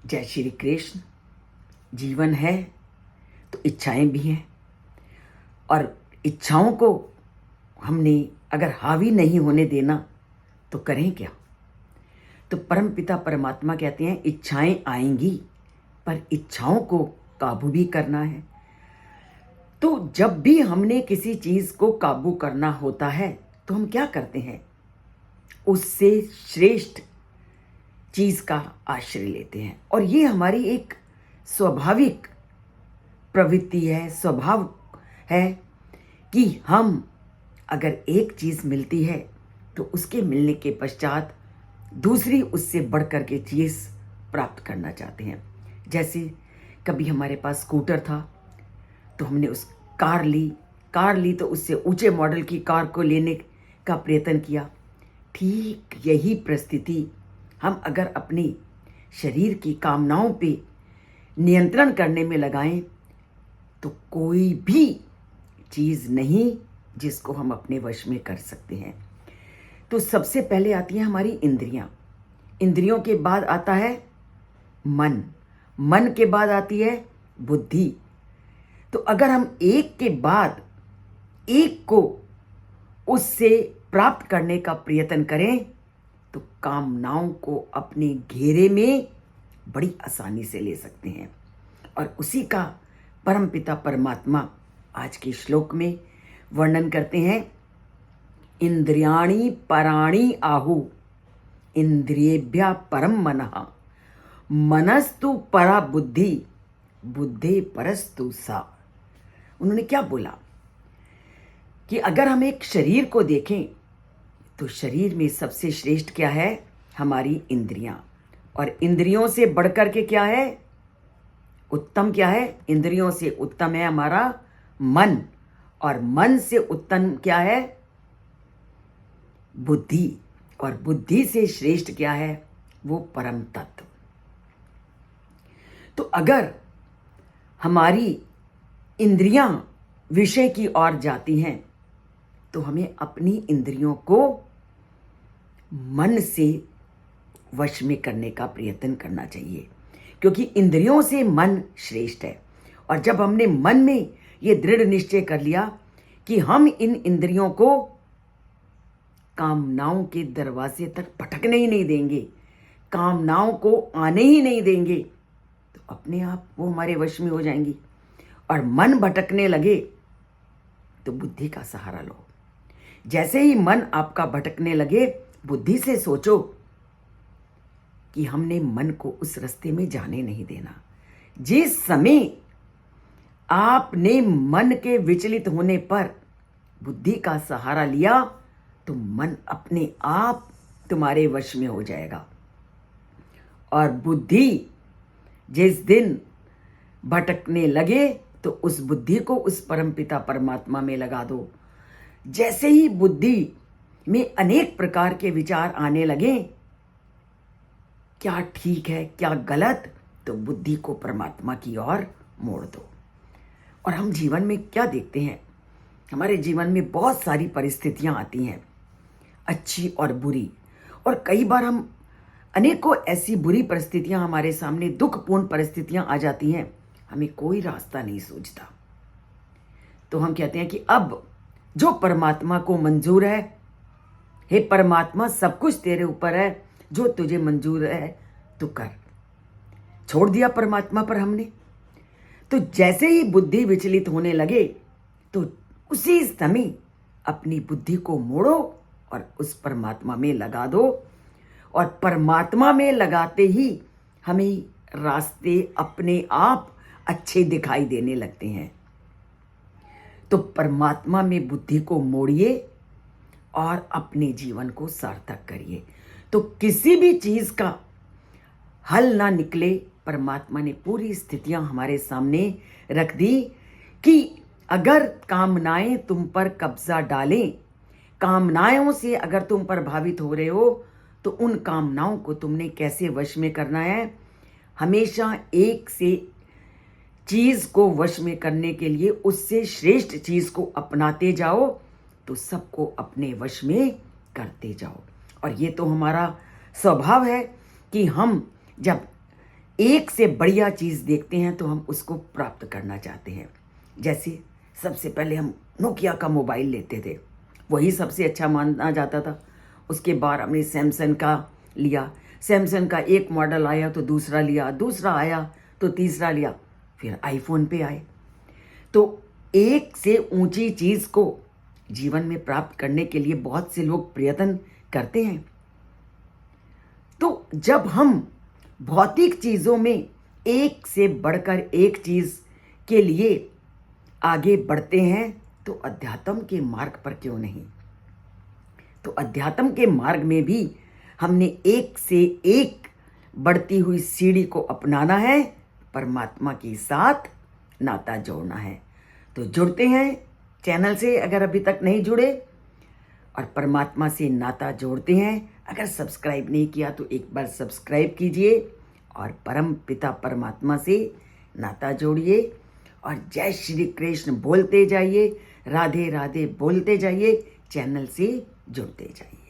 जय श्री कृष्ण। जीवन है तो इच्छाएं भी हैं, और इच्छाओं को हमने अगर हावी नहीं होने देना तो करें क्या। तो परम पिता परमात्मा कहते हैं इच्छाएं आएंगी, पर इच्छाओं को काबू भी करना है। तो जब भी हमने किसी चीज को काबू करना होता है तो हम क्या करते हैं, उससे श्रेष्ठ चीज का आश्रय लेते हैं। और ये हमारी एक स्वाभाविक प्रवृत्ति है, स्वभाव है कि हम अगर एक चीज मिलती है तो उसके मिलने के पश्चात दूसरी उससे बढ़कर के चीज प्राप्त करना चाहते हैं। जैसे कभी हमारे पास स्कूटर था तो हमने उस कार ली तो उससे ऊंचे मॉडल की कार को लेने का प्रयत्न किया। ठीक यही परिस्थिति हम अगर अपनी शरीर की कामनाओं पे नियंत्रण करने में लगाएं तो कोई भी चीज नहीं जिसको हम अपने वश में कर सकते हैं। तो सबसे पहले आती है हमारी इंद्रियां, इंद्रियों के बाद आता है मन, मन के बाद आती है बुद्धि। तो अगर हम एक के बाद एक को उससे प्राप्त करने का प्रयत्न करें तो कामनाओं को अपने घेरे में बड़ी आसानी से ले सकते हैं। और उसी का परमपिता परमात्मा आज के श्लोक में वर्णन करते हैं। इंद्रियाणि पराणि आहु इंद्रियेभ्यः परम मनः, मनस्तु परा बुद्धि, बुद्धे परस्तु सा। उन्होंने क्या बोला कि अगर हम एक शरीर को देखें तो शरीर में सबसे श्रेष्ठ क्या है, हमारी इंद्रियां। और इंद्रियों से बढ़कर के क्या है, उत्तम क्या है, इंद्रियों से उत्तम है हमारा मन, और मन से उत्तम क्या है, बुद्धि, और बुद्धि से श्रेष्ठ क्या है, वो परम तत्व। तो अगर हमारी इंद्रियां विषय की ओर जाती हैं तो हमें अपनी इंद्रियों को मन से वश में करने का प्रयत्न करना चाहिए, क्योंकि इंद्रियों से मन श्रेष्ठ है। और जब हमने मन में ये दृढ़ निश्चय कर लिया कि हम इन इंद्रियों को कामनाओं के दरवाजे तक भटकने ही नहीं देंगे, कामनाओं को आने ही नहीं देंगे, तो अपने आप वो हमारे वश में हो जाएंगी। और मन भटकने लगे तो बुद्धि का सहारा लो। जैसे ही मन आपका भटकने लगे, बुद्धि से सोचो कि हमने मन को उस रास्ते में जाने नहीं देना। जिस समय आपने मन के विचलित होने पर बुद्धि का सहारा लिया तो मन अपने आप तुम्हारे वश में हो जाएगा। और बुद्धि जिस दिन भटकने लगे तो उस बुद्धि को उस परमपिता परमात्मा में लगा दो। जैसे ही बुद्धि में अनेक प्रकार के विचार आने लगे, क्या ठीक है क्या गलत, तो बुद्धि को परमात्मा की ओर मोड़ दो। और हम जीवन में क्या देखते हैं, हमारे जीवन में बहुत सारी परिस्थितियां आती हैं, अच्छी और बुरी। और कई बार हम अनेकों ऐसी बुरी परिस्थितियां हमारे सामने, दुखपूर्ण परिस्थितियां आ जाती हैं, हमें कोई रास्ता नहीं सूझता। तो हम कहते हैं कि अब जो परमात्मा को मंजूर है, हे परमात्मा सब कुछ तेरे ऊपर है, जो तुझे मंजूर है तू कर। छोड़ दिया परमात्मा पर हमने। तो जैसे ही बुद्धि विचलित होने लगे तो उसी समय अपनी बुद्धि को मोड़ो और उस परमात्मा में लगा दो। और परमात्मा में लगाते ही हमें रास्ते अपने आप अच्छे दिखाई देने लगते हैं। तो परमात्मा में बुद्धि को मोड़िए और अपने जीवन को सार्थक करिए। तो किसी भी चीज का हल ना निकले, परमात्मा ने पूरी स्थितियां हमारे सामने रख दी कि अगर कामनाएं तुम पर कब्जा डालें, कामनाओं से अगर तुम प्रभावित हो रहे हो तो उन कामनाओं को तुमने कैसे वश में करना है। हमेशा एक से चीज को वश में करने के लिए उससे श्रेष्ठ चीज को अपनाते जाओ, तो सबको अपने वश में करते जाओ। और ये तो हमारा स्वभाव है कि हम जब एक से बढ़िया चीज़ देखते हैं तो हम उसको प्राप्त करना चाहते हैं। जैसे सबसे पहले हम नोकिया का मोबाइल लेते थे, वही सबसे अच्छा माना जाता था। उसके बाद हमने सैमसंग का लिया, सैमसंग का एक मॉडल आया तो दूसरा लिया, दूसरा आया तो तीसरा लिया, फिर आईफोन पे आए। तो एक से ऊंची चीज़ को जीवन में प्राप्त करने के लिए बहुत से लोग प्रयत्न करते हैं। तो जब हम भौतिक चीज़ों में एक से बढ़कर एक चीज़ के लिए आगे बढ़ते हैं तो अध्यात्म के मार्ग पर क्यों नहीं। तो अध्यात्म के मार्ग में भी हमने एक से एक बढ़ती हुई सीढ़ी को अपनाना है, परमात्मा के साथ नाता जोड़ना है। तो जुड़ते हैं चैनल से अगर अभी तक नहीं जुड़े, और परमात्मा से नाता जोड़ते हैं। अगर सब्सक्राइब नहीं किया तो एक बार सब्सक्राइब कीजिए और परम पिता परमात्मा से नाता जोड़िए और जय श्री कृष्ण बोलते जाइए, राधे राधे बोलते जाइए, चैनल से जुड़ते जाइए।